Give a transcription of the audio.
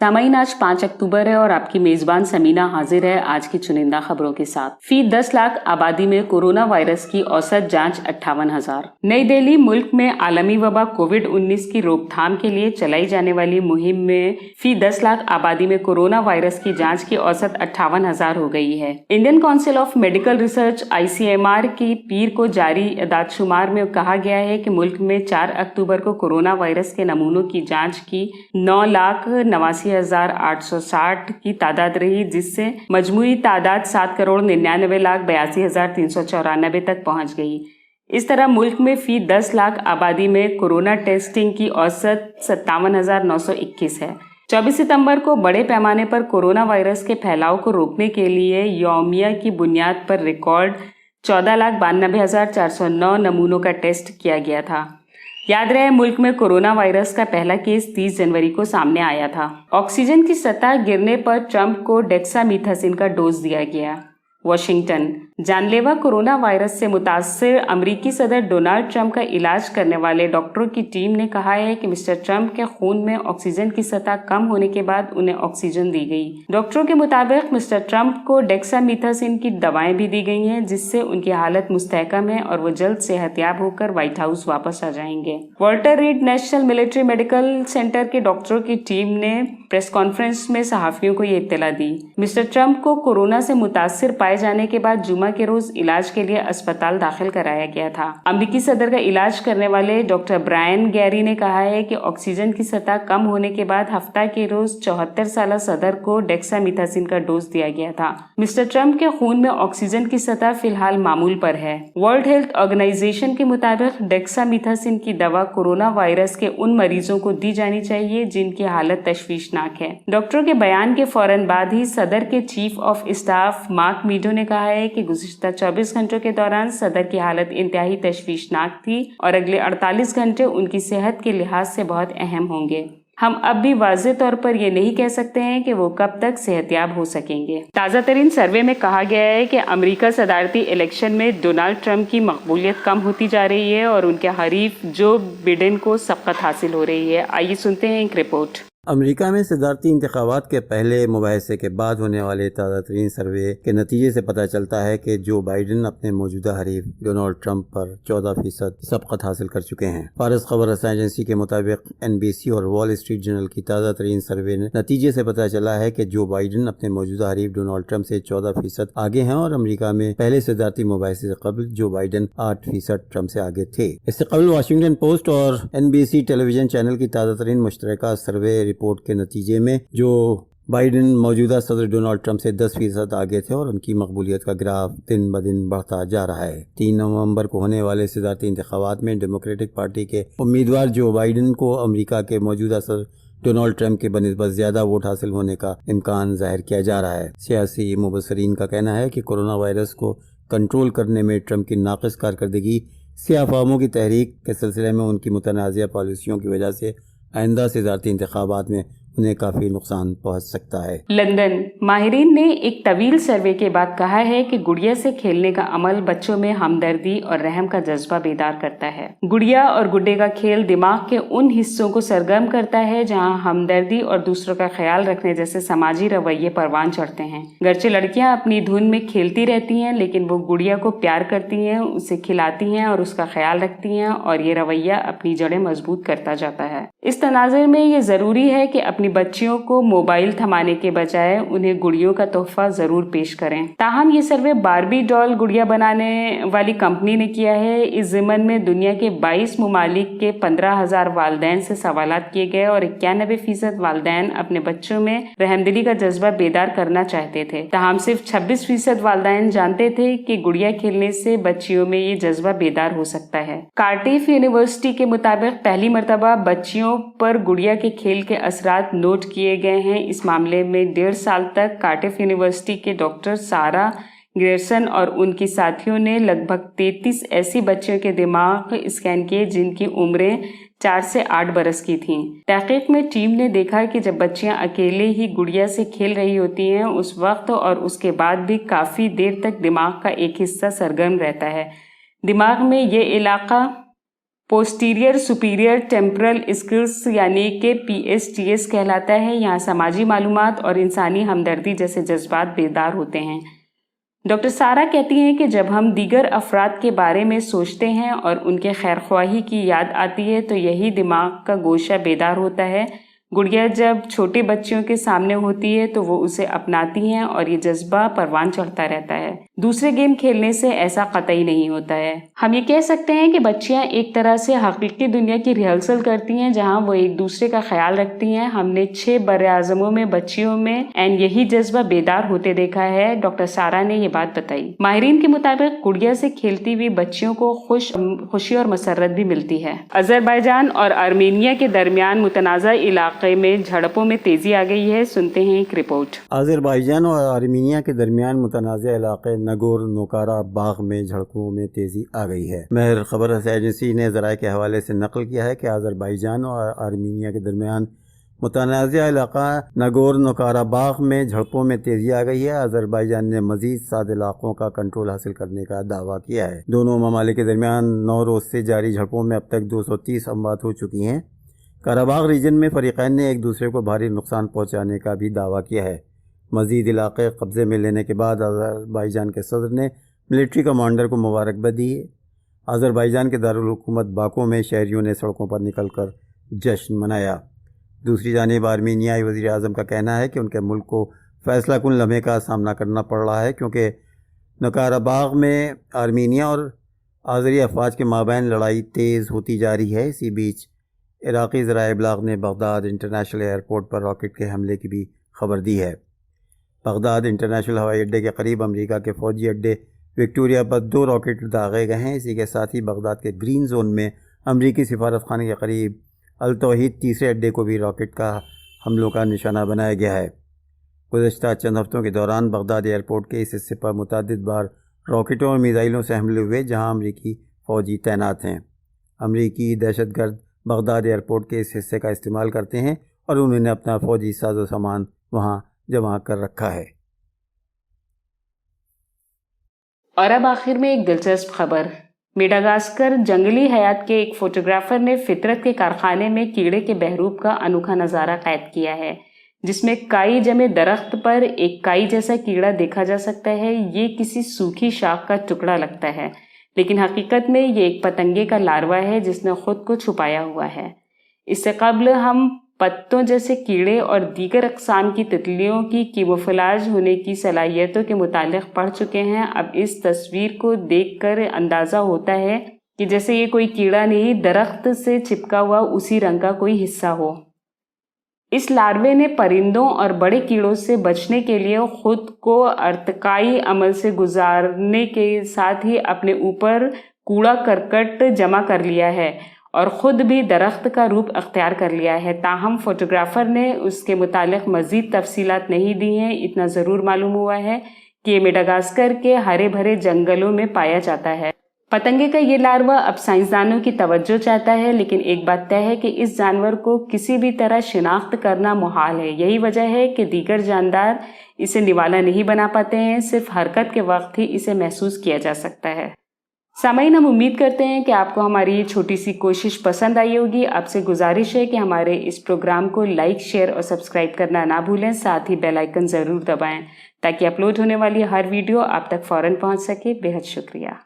सामाइन आज 5 अक्टूबर है और आपकी मेजबान समीना हाजिर है आज की चुनिंदा खबरों के साथ। फी 10 लाख आबादी में कोरोना वायरस की औसत जांच 58,000। नई दिल्ली मुल्क में आलमी वबा कोविड-19 की रोकथाम के लिए चलाई जाने वाली मुहिम में फी 10 लाख आबादी में कोरोना वायरस की जांच की औसत 58,000 हो गई है। Indian council of medical research ICMR की पीर को जारी एदादशुमार में कहा गया है कि मुल्क में 4 अक्टूबर को कोरोना वायरस के नमूनों की जांच की 9,89,860 की तादाद रही, जिससे मजमूई तादाद 7,99,82,394 तक पहुंच गई। इस तरह मुल्क में फी 10 लाख आबादी में कोरोना टेस्टिंग की औसत 57,921 है। 24 सितंबर को बड़े पैमाने पर कोरोना वायरस के फैलाव को रोकने के लिए यौमिया की बुनियाद पर रिकॉर्ड 14,92,409 नमूनों का टेस्ट किया गया था। याद रहे, मुल्क में कोरोना वायरस का पहला केस 30 जनवरी को सामने आया था। ऑक्सीजन की सतह गिरने पर ट्रंप को डेक्सामीथासिन का डोज दिया गया। वाशिंगटन, जानलेवा कोरोना वायरस से मुतासिर अमरीकी सदर डोनाल्ड ट्रंप का इलाज करने वाले डॉक्टरों की टीम ने कहा है कि मिस्टर ट्रंप के खून में ऑक्सीजन की सतह कम होने के बाद उन्हें ऑक्सीजन दी गई। डॉक्टरों के मुताबिक मिस्टर ट्रंप को डेक्सामीथासिन की दवाएं भी दी गई हैं, जिससे उनकी हालत मुस्तहकम है और वो जल्द सेहतयाब होकर व्हाइट हाउस वापस आ जाएंगे। Walter read national military medical centre के डॉक्टरों की टीम ने प्रेस कॉन्फ्रेंस में सहाफियों को ये इत्तला दी। मिस्टर ट्रंप को कोरोना से मुतासिर पाए जाने के बाद जुमा के रोज इलाज के लिए अस्पताल दाखिल कराया गया था। अमेरिकी सदर का इलाज करने वाले डॉक्टर ब्रायन गैरी ने कहा है कि ऑक्सीजन की सतह कम होने के बाद हफ्ता के रोज 74 साल सदर को डेक्सामीथासिन का डोज दिया गया था। मिस्टर ट्रंप के खून में ऑक्सीजन की सतह फिलहाल मामूल पर है। वर्ल्ड हेल्थ ऑर्गेनाइजेशन के मुताबिक डेक्सामीथासिन की दवा कोरोना वायरस के उन मरीजों को दी जानी चाहिए जिनकी हालत तशवीशनाक है। डॉक्टरों के बयान के फौरन बाद ही सदर के चीफ ऑफ स्टाफ मार्क मीडो ने कहा है कि गुज़िश्ता 24 घंटों के दौरान सदर की हालत इंतहाई तशवीशनाक थी और अगले 48 घंटे उनकी सेहत के लिहाज से बहुत अहम होंगे। हम अब भी वाज़ेह तौर पर ये नहीं कह सकते हैं कि वो कब तक सेहतयाब हो सकेंगे। ताज़ा तरीन सर्वे में कहा गया है कि अमेरिका सदारती इलेक्शन में डोनाल्ड ट्रंप की मकबूलियत कम होती जा रही है और उनके हरीफ जो बिडेन को सबकत हासिल हो रही है। आइए सुनते हैं एक रिपोर्ट। अमेरिका में सदारती इंतखाबात के पहले मुबाहिसे के बाद होने वाले ताज़ा तरीन सर्वे के नतीजे से पता चलता है कि जो बाइडन अपने मौजूदा हरीफ डोनाल्ड ट्रंप पर 14% सबकत हासिल कर चुके हैं। फारस खबर रसां एजेंसी के मुताबिक NBC और वॉल स्ट्रीट जर्नल की ताज़ा तरीन सर्वे नतीजे से पता चला है कि जो बाइडन अपने मौजूदा हरीफ डोनाल्ड ट्रंप से 14% आगे हैं और अमेरिका में पहले सदारती मुबाहिसे से कबल जो बाइडन 8% ट्रंप से आगे थे। इससे कबल वाशिंगटन पोस्ट और NBC टेलीविजन चैनल की ताज़ा तरीन मुश्तरका सर्वे रिपोर्ट के नतीजे में जो बाइडन मौजूदा सदर डोनाल्ड ट्रंप से 10% आगे थे और उनकी मकबूलियत का ग्राफ दिन ब दिन बढ़ता जा रहा है। 3 नवंबर को होने वाले सदारती इंतखाबात में डेमोक्रेटिक पार्टी के उम्मीदवार जो बाइडन को अमेरिका के मौजूदा सदर डोनाल्ड ट्रंप के बनिस्बत ज्यादा वोट हासिल होने का इम्कान जाहिर किया जा रहा है। सियासी मुबसरीन का कहना है कि कोरोना वायरस को कंट्रोल करने में ट्रंप की नाक़िस कारकर्दगी सियाह फ़ाहमों की तहरीक के सिलसिले में उनकी मुतनाज़िया पॉलिसियों की वजह से आइंदा सदारती इंतखाबात में उन्हें काफी नुकसान पहुंच सकता है। लंदन, माहिरीन ने एक तवील सर्वे के बाद कहा है कि गुड़िया से खेलने का अमल बच्चों में हमदर्दी और रहम का जज्बा बेदार करता है। गुड़िया और गुड्डे का खेल दिमाग के उन हिस्सों को सरगर्म करता है जहां हमदर्दी और दूसरों का ख्याल रखने जैसे समाजी रवैये परवान चढ़ते हैं। गर्चे लड़कियां अपनी धुन में खेलती रहती हैं, लेकिन वो गुड़िया को प्यार करती हैं, उसे खिलाती हैं और उसका ख्याल रखती हैं और ये रवैया अपनी जड़ें मजबूत करता जाता है। इस तनाज़ुर में ये जरूरी है कि अपनी बच्चियों को मोबाइल थमाने के बजाय उन्हें गुड़ियों का तोहफा जरूर पेश करें। ताहम ये सर्वे बारबी डॉल गुड़िया बनाने वाली कंपनी ने किया है। इस ज़िमन में दुनिया के 22 मुमालिक के 15,000 वालदैन से सवालात किए गए और 91% वालदैन अपने बच्चों में रहमदिली का जज्बा बेदार करना चाहते थे। ताहम सिर्फ 26% वालदैन जानते थे कि गुड़िया खेलने से बच्चियों में ये जज्बा बेदार हो सकता है। कार्डिफ यूनिवर्सिटी के मुताबिक पहली मरतबा बच्चियों पर गुड़िया के खेल के असरात नोट किए गए हैं। इस मामले में 1.5 साल तक कार्डिफ यूनिवर्सिटी के डॉक्टर सारा ग्रेयरसन और उनकी साथियों ने लगभग 33 ऐसी बच्चियों के दिमाग स्कैन किए जिनकी उम्रें 4 से 8 बरस की थीं। तहकीक में टीम ने देखा कि जब बच्चियां अकेले ही गुड़िया से खेल रही होती हैं, उस वक्त और उसके बाद भी काफ़ी देर तक दिमाग का एक हिस्सा सरगर्म रहता है। दिमाग में ये इलाका पोस्टीरियर सुपीरियर टेम्परल स्किल्स यानी कि PSTS कहलाता है। यहाँ समाजी मालूमात और इंसानी हमदर्दी जैसे जज्बात बेदार होते हैं। डॉक्टर सारा कहती हैं कि जब हम दीगर अफराद के बारे में सोचते हैं और उनके खैरख्वाही की याद आती है तो यही दिमाग का गोशा बेदार होता है। गुड़िया जब छोटे बच्चों के सामने होती है तो वो उसे अपनाती हैं और ये जज्बा परवान चढ़ता रहता है। दूसरे गेम खेलने से ऐसा कतई नहीं होता है। हम ये कह सकते हैं कि बच्चियां एक तरह से हकीकी दुनिया की रिहर्सल करती हैं जहां वो एक दूसरे का ख्याल रखती हैं। हमने 6 बरे-आज़मों में बच्चियों में यही जज्बा बेदार होते देखा है। डॉक्टर सारा ने ये बात बताई। माहिरीन के मुताबिक गुड़िया से खेलती हुई बच्चियों को खुशी और मसरत भी मिलती है। अजरबैजान और आर्मीनिया के दरमियान मुतनाज़ा इलाके में झड़पों में तेजी आ गई है। सुनते हैं एक रिपोर्ट। अजरबैजान और आर्मीनिया के दरमियान मुतनाज़ा इलाके नगोर्नो काराबाख में झड़पों में तेजी आ गई है। महर खबर एजेंसी ने ज़राए के हवाले से नकल किया है कि अजरबैजान और आर्मीनिया के दरमियान मुतनाज़ा इलाका नगोर्नो काराबाख में झड़पों में तेजी आ गई है। अजरबैजान ने मज़ीद 7 इलाकों का कंट्रोल हासिल करने का दावा किया है। दोनों ममालिक के दरमियान 9 रोज़ से जारी झड़पों में अब तक 230 अमवात हो चुकी हैं। काराबाग रीजन में फरीक़ैन ने एक दूसरे को भारी नुकसान पहुंचाने का भी दावा किया है। मज़ीद इलाके कब्ज़े में लेने के बाद अज़रबैजान के सदर ने मिलिट्री कमांडर को मुबारकबाद दी है। अज़रबैजान के दारुल हुकूमत बाकू में शहरियों ने सड़कों पर निकलकर जश्न मनाया। दूसरी जानिब आर्मीनियाई वज़ीर आज़म का कहना है कि उनके मुल्क को फ़ैसला कुन लम्हे का सामना करना पड़ रहा है क्योंकि नकाराबाग में आर्मीनिया और आज़री अफवाज के माबैन लड़ाई तेज़ होती जा रही है। इसी बीच इराक़ी ज़राए इब्लाग़ ने बगदाद इंटरनेशनल एयरपोर्ट पर रॉकेट के हमले की भी खबर दी है। बगदाद इंटरनेशनल हवाई अड्डे के करीब अमेरिका के फ़ौजी अड्डे विक्टोरिया पर 2 रॉकेट दागे गए हैं। इसी के साथ ही बगदाद के ग्रीन जोन में अमरीकी सिफारत खाने के करीब अल तौहीद तीसरे अड्डे को भी रॉकेट का हमलों का निशाना बनाया गया है। गुज़श्ता चंद हफ्तों के दौरान बगदाद एयरपोर्ट के इस हिस्से पर मुतअद्दिद बार रॉकेटों और मिसाइलों से हमले हुए जहाँ अमरीकी फ़ौजी तैनात हैं। अमरीकी दहशतगर्द बगदाद एयरपोर्ट के इस हिस्से का इस्तेमाल करते हैं और उन्होंने अपना फ़ौजी साजो सामान वहाँ जमा कर रखा है। और अब आखिर में एक दिलचस्प खबर। मेडागास्कर जंगली हयात के एक फोटोग्राफर ने फितरत के कारखाने में कीड़े के बहरूप का अनोखा नज़ारा कैद किया है, जिसमें काई जमे दरख्त पर एक काई जैसा कीड़ा देखा जा सकता है। ये किसी सूखी शाख का टुकड़ा लगता है, लेकिन हकीकत में ये एक पतंगे का लार्वा है जिसने खुद को छुपाया हुआ है। इससे कबल हम पत्तों जैसे कीड़े और दीगर अक़साम की तितलियों की कीमोफ्लाज होने की सलाहियतों के मुतालिक पढ़ चुके हैं। अब इस तस्वीर को देखकर अंदाज़ा होता है कि जैसे ये कोई कीड़ा नहीं, दरख्त से चिपका हुआ उसी रंग का कोई हिस्सा हो। इस लार्वे ने परिंदों और बड़े कीड़ों से बचने के लिए खुद को अर्तकाई अमल से गुजारने के साथ ही अपने ऊपर कूड़ा करकट जमा कर लिया है और ख़ुद भी दरख्त का रूप अख्तियार कर लिया है। ताहम फोटोग्राफर ने उसके मुतालिक मज़ीद तफसीलात नहीं दी हैं। इतना ज़रूर मालूम हुआ है कि ये मेडागास्कर के हरे भरे जंगलों में पाया जाता है। पतंगे का ये लार्वा अब साइंसदानों की तवज्जो चाहता है, लेकिन एक बात तय है कि इस जानवर को किसी भी तरह शिनाख्त करना मुहाल है। यही वजह है कि दीगर जानदार इसे निवाला नहीं बना पाते हैं, सिर्फ हरकत के वक्त ही इसे महसूस किया जा सकता है। सामईन, हम उम्मीद करते हैं कि आपको हमारी ये छोटी सी कोशिश पसंद आई होगी। आपसे गुजारिश है कि हमारे इस प्रोग्राम को लाइक, शेयर और सब्सक्राइब करना ना भूलें। साथ ही बेल आइकन ज़रूर दबाएं ताकि अपलोड होने वाली हर वीडियो आप तक फ़ौरन पहुंच सके। बेहद शुक्रिया।